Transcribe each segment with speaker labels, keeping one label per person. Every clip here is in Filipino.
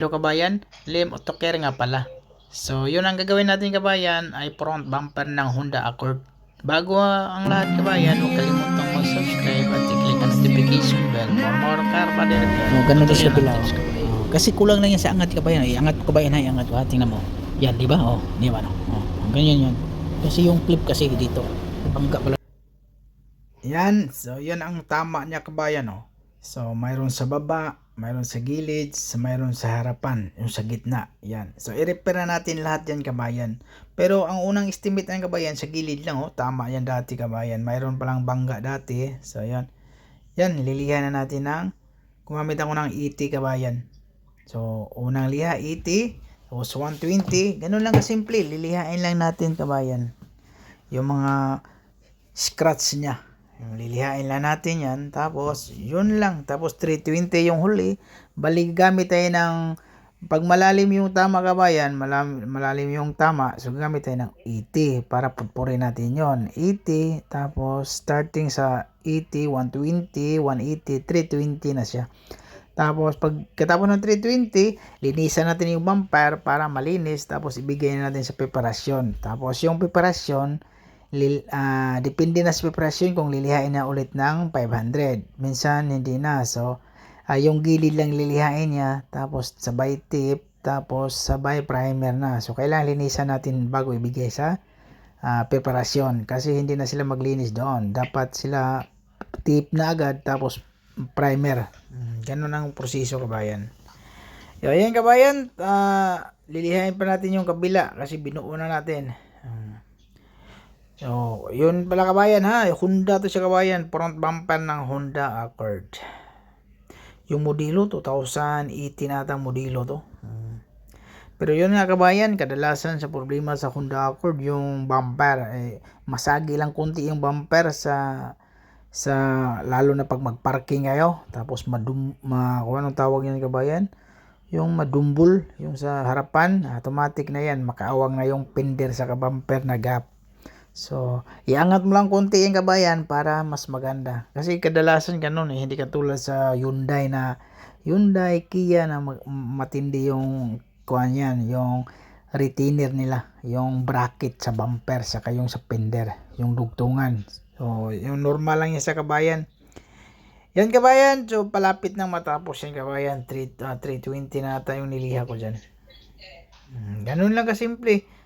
Speaker 1: Hello kabayan, Lim Otoker nga pala. So yun ang gagawin natin kabayan ay front bumper ng Honda Accord. Bago ang lahat kabayan, huwag kalimutang mag-subscribe at i-click ang notification bell for more car pader.
Speaker 2: Ganun din sa kabila. Kasi kulang lang yan sa angat kabayan. Iangat ko kabayan, iangat ko. Tingnan mo. Yan, di ba? Di ba no? Ganyan yan. Kasi yung clip kasi dito. Bangga pala.
Speaker 1: Yan, so yan ang tama niya kabayan So mayroon sa baba, mayroon sa gilid, mayroon sa harapan, yung sa gitna. Yan. So i-repair na natin lahat yan kabayan. Pero ang unang estimate ng kabayan sa gilid lang tama yan dati kabayan. Mayroon palang bangga dati. So yan. Yan, lilihan na natin ng gumamit ako ng ET kabayan. So unang liha ET, tapos 120, ganun lang kasimple. Lilihain lang natin kabayan. Yung mga scratch niya. Lilihain lang natin yan. Tapos, yun lang. Tapos, 320 yung huli. Balik gamit tayo ng, pag malalim yung tama kabayan, malalim yung tama, so gamit tayo ng 80 para putpurin natin yon 80, tapos starting sa 80, 120, 180, 320 na siya. Tapos, pagkatapos ng 320, linisan natin yung bumper para malinis. Tapos, ibigay na natin sa preparasyon. Tapos, yung preparasyon, depende na sa preparasyon kung lilihain na ulit ng 500. Minsan hindi na. So yung gilid lang lilihain niya, tapos sabay tip, tapos sabay primer na. So kailangan linisan natin bago ibigay sa preparasyon, kasi hindi na sila maglinis doon. Dapat sila tip na agad, tapos primer. Ganun ang proseso kabayan. Ayan kabayan, lilihain pa natin yung kabila kasi binuo na natin. So, yun pala kabayan Honda to siya kabayan. Front bumper ng Honda Accord. Yung modelo, 2018 ata modelo to. Pero yun nga kabayan, kadalasan sa problema sa Honda Accord, yung bumper. Masagi lang kunti yung bumper sa lalo na pag magparking kayo. Tapos anong tawag yan kabayan? Yung madumbol, yung sa harapan, automatic na yan. Makaawang na yung fender sa bumper na gap. So, iangat mo lang konti yung kabayan para mas maganda. Kasi kadalasan ganun hindi katulad sa Hyundai, Kia na matindi yung kuan yan, yung retainer nila, yung bracket sa bumper, saka yung sa fender, yung dugtungan. So, yung normal lang yan sa kabayan. Yan kabayan, so palapit na matapos yan kabayan. 320 na ata yung niliha ko dyan. Ganun lang kasimple.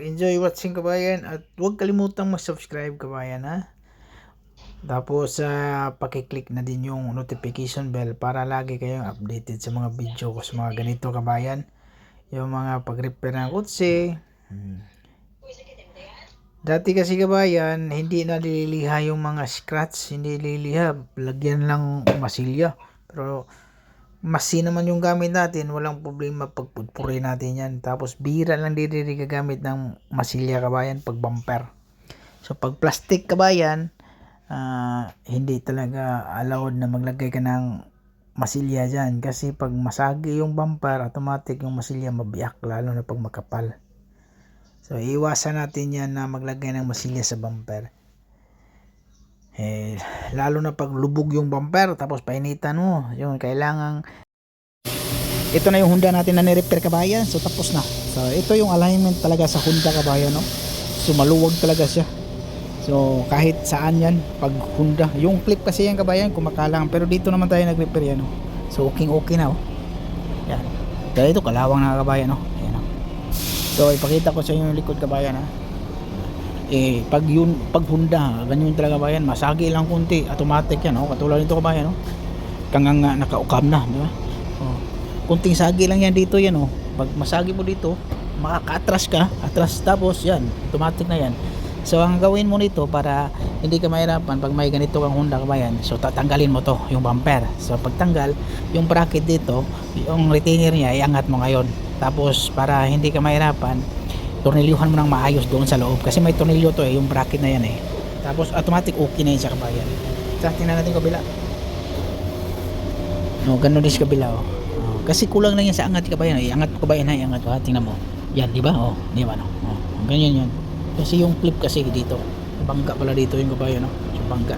Speaker 1: Enjoy watching kabayan, at huwag kalimutang mag-subscribe kabayan Tapos paki-click na din yung notification bell para lagi kayong updated sa mga video ko sa mga ganito kabayan. Yung mga pag-repair ng kotse. Dati kasi kabayan, hindi na nililiha yung mga scratch, hindi nililiha, lagyan lang masilya. Pero machine naman yung gamit natin, walang problema pag putpurin natin yan. Tapos bira lang din gagamit ng masilya kabayan pag bumper. So pag plastic kabayan, hindi talaga allowed na maglagay ka ng masilya dyan, kasi pag masagi yung bumper, automatic yung masilya mabiyak, lalo na pag makapal. So iwasan natin yan na maglagay ng masilya sa bumper. Lalo na pag lubog yung bumper, tapos painitan mo, yung kailangan. Ito na yung Honda natin na ni-repair kabayan. So tapos na. So ito yung alignment talaga sa Honda kabayan So maluwag talaga siya. So kahit saan yan pag Honda. Yung clip kasi yan kabayan kumakalang, pero dito naman tayo nag-repair yan So okay na Yan. So ito kalawang na kabayan Ayan So ipakita ko sa inyo yung likod kabayan pag Honda, ganyan talaga kabayan, masagi lang kunti, automatic yan katulad nito kabayan kangang nakaukam na, di ba? Kunting sagi lang yan dito yan pag masagi mo dito, makaka-atras ka, tapos yan, automatic na yan. So ang gawin mo nito para hindi ka mahirapan pag may ganito kang Honda kabayan, so tatanggalin mo to, yung bumper. So pagtanggal, yung bracket dito, yung retainer niya, iangat mo ngayon. Tapos para hindi ka mahirapan, tornilyuhan mo ng maayos doon sa loob, kasi may tornilyo to yung bracket na yan Tapos automatic okay na yun sa kabayan. So tingnan natin kabila. Ganun din sa kabila kasi kulang lang yan sa angat kabayan. Iangat ko kabayan iangat ko tingnan mo. Yan, di ba? Di ba ganyan yan. Kasi yung clip kasi dito, bangga pala dito yung kabayan So bangga.